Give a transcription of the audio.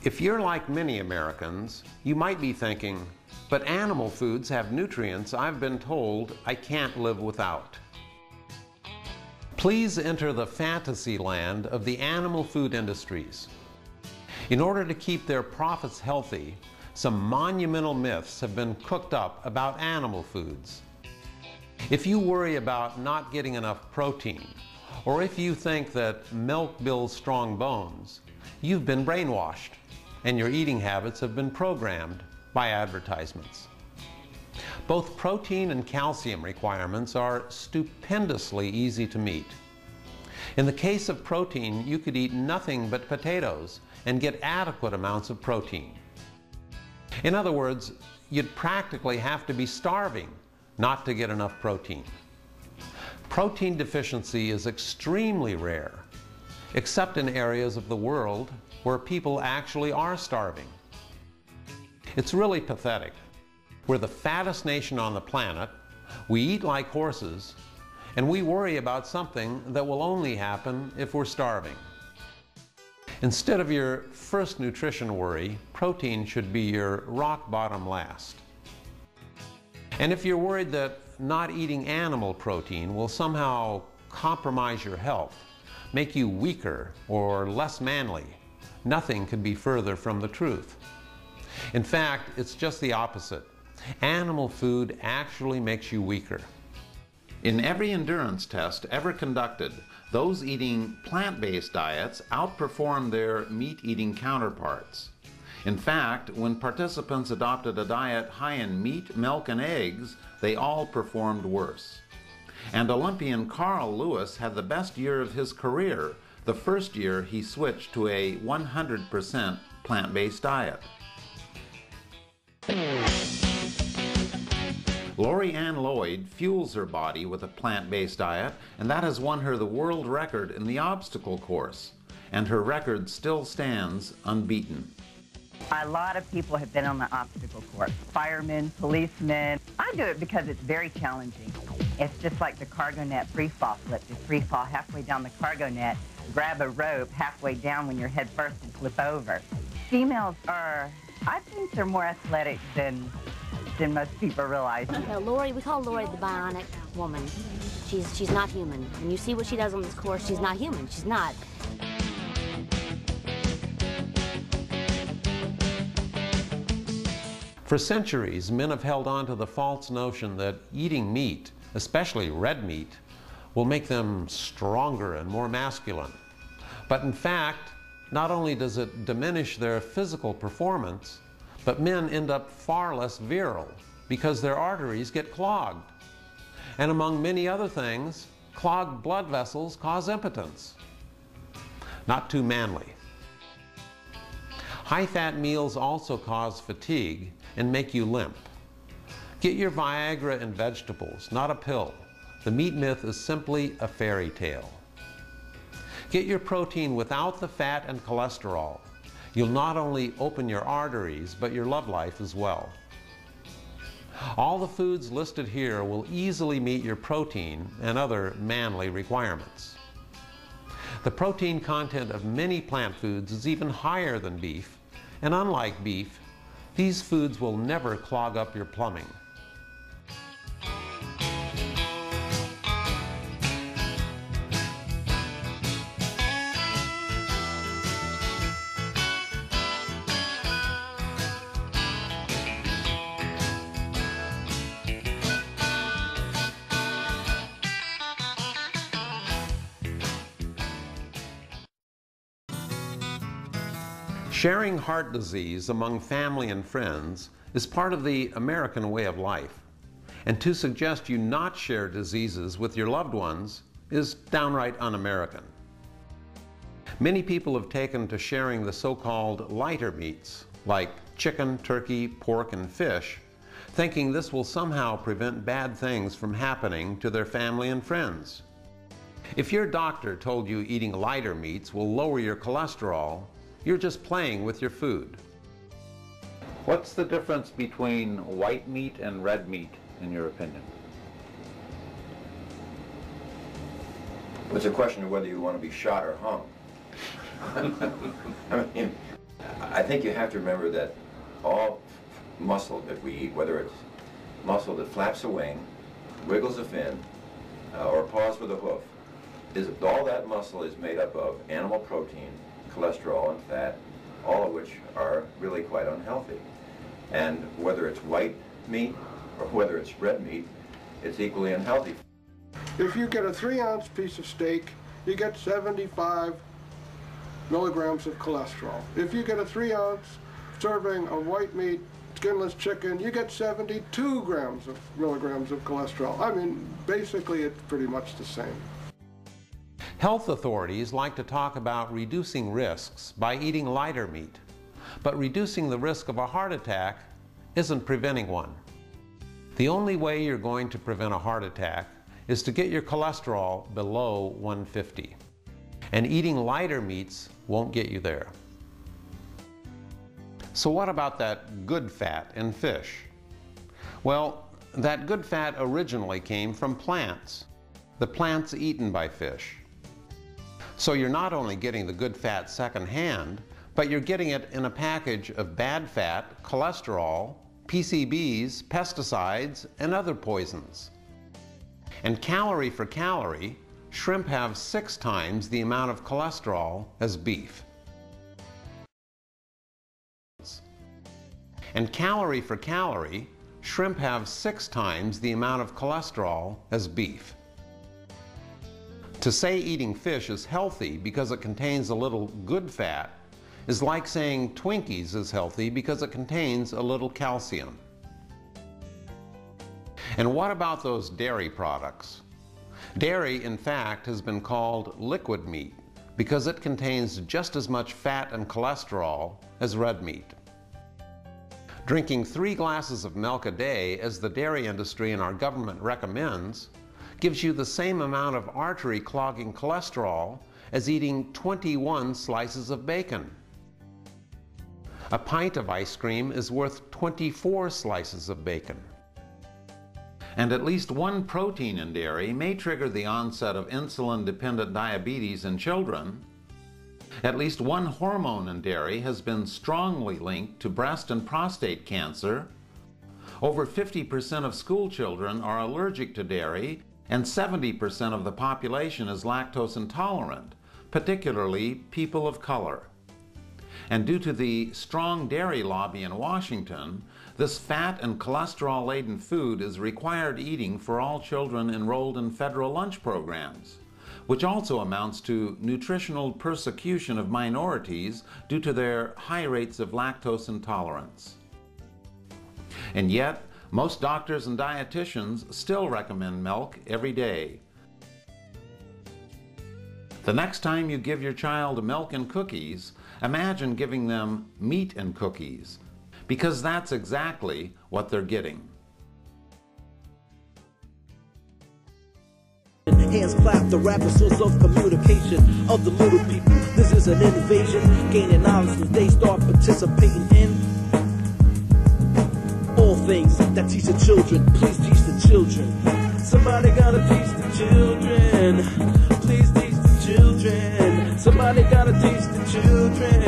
If you're like many Americans, you might be thinking, but animal foods have nutrients I've been told I can't live without. Please enter the fantasy land of the animal food industries. In order to keep their profits healthy, some monumental myths have been cooked up about animal foods. If you worry about not getting enough protein, or if you think that milk builds strong bones, you've been brainwashed, and your eating habits have been programmed by advertisements. Both protein and calcium requirements are stupendously easy to meet. In the case of protein, you could eat nothing but potatoes and get adequate amounts of protein. In other words, you'd practically have to be starving not to get enough protein. Protein deficiency is extremely rare, except in areas of the world where people actually are starving. It's really pathetic. We're the fattest nation on the planet, we eat like horses, and we worry about something that will only happen if we're starving. Instead of your first nutrition worry, protein should be your rock bottom last. And if you're worried that not eating animal protein will somehow compromise your health, make you weaker or less manly, nothing could be further from the truth. In fact, it's just the opposite. Animal food actually makes you weaker. In every endurance test ever conducted, those eating plant-based diets outperformed their meat-eating counterparts. In fact, when participants adopted a diet high in meat, milk, and eggs, they all performed worse. And Olympian Carl Lewis had the best year of his career the first year he switched to a 100% plant-based diet. Lori Ann Lloyd fuels her body with a plant-based diet, and that has won her the world record in the obstacle course. And her record still stands unbeaten. A lot of people have been on the obstacle course. Firemen, policemen. I do it because it's very challenging. It's just like the cargo net free fall flip. You free fall halfway down the cargo net, grab a rope halfway down when you're head first and flip over. Females are, I think they're more athletic than most people realize. Lori, we call Lori the bionic woman. She's not human. When you see what she does on this course, she's not human. She's not. For centuries, men have held on to the false notion that eating meat, especially red meat, will make them stronger and more masculine. But in fact, not only does it diminish their physical performance, but men end up far less virile because their arteries get clogged. And among many other things, clogged blood vessels cause impotence. Not too manly. High-fat meals also cause fatigue and make you limp. Get your Viagra and vegetables, not a pill. The meat myth is simply a fairy tale. Get your protein without the fat and cholesterol. You'll not only open your arteries, but your love life as well. All the foods listed here will easily meet your protein and other manly requirements. The protein content of many plant foods is even higher than beef, and unlike beef, these foods will never clog up your plumbing. Sharing heart disease among family and friends is part of the American way of life, and to suggest you not share diseases with your loved ones is downright un-American. Many people have taken to sharing the so-called lighter meats, like chicken, turkey, pork, and fish, thinking this will somehow prevent bad things from happening to their family and friends. If your doctor told you eating lighter meats will lower your cholesterol, you're just playing with your food. What's the difference between white meat and red meat, in your opinion? It's a question of whether you want to be shot or hung. I mean, I think you have to remember that all muscle that we eat, whether it's muscle that flaps a wing, wiggles a fin, or paws with a hoof, all that muscle is made up of animal protein, cholesterol, and fat, all of which are really quite unhealthy. And whether it's white meat or whether it's red meat, it's equally unhealthy. If you get a 3-ounce piece of steak, you get 75 milligrams of cholesterol. If you get a 3-ounce serving of white meat, skinless chicken, you get 72 milligrams of cholesterol. I mean, basically it's pretty much the same. Health authorities like to talk about reducing risks by eating lighter meat, but reducing the risk of a heart attack isn't preventing one. The only way you're going to prevent a heart attack is to get your cholesterol below 150. And eating lighter meats won't get you there. So what about that good fat in fish? Well, that good fat originally came from plants, the plants eaten by fish. So you're not only getting the good fat secondhand, but you're getting it in a package of bad fat, cholesterol, PCBs, pesticides, and other poisons. And calorie for calorie, shrimp have 6 times the amount of cholesterol as beef. And calorie for calorie, shrimp have 6 times the amount of cholesterol as beef. To say eating fish is healthy because it contains a little good fat is like saying Twinkies is healthy because it contains a little calcium. And what about those dairy products? Dairy, in fact, has been called liquid meat because it contains just as much fat and cholesterol as red meat. Drinking 3 glasses of milk a day, as the dairy industry and our government recommends, gives you the same amount of artery-clogging cholesterol as eating 21 slices of bacon. A pint of ice cream is worth 24 slices of bacon. And at least one protein in dairy may trigger the onset of insulin-dependent diabetes in children. At least one hormone in dairy has been strongly linked to breast and prostate cancer. Over 50% of school children are allergic to dairy, and 70% of the population is lactose intolerant, particularly people of color. And due to the strong dairy lobby in Washington, this fat and cholesterol-laden food is required eating for all children enrolled in federal lunch programs, which also amounts to nutritional persecution of minorities due to their high rates of lactose intolerance. And yet, most doctors and dietitians still recommend milk every day. The next time you give your child milk and cookies, imagine giving them meat and cookies, because that's exactly what they're getting. Hands clap, the rapid source of communication of the little people. This is an invasion, gaining knowledge as they start participating in all things that teach the children. Please teach the children. Somebody gotta teach the children. Please teach the children. Somebody gotta teach the children.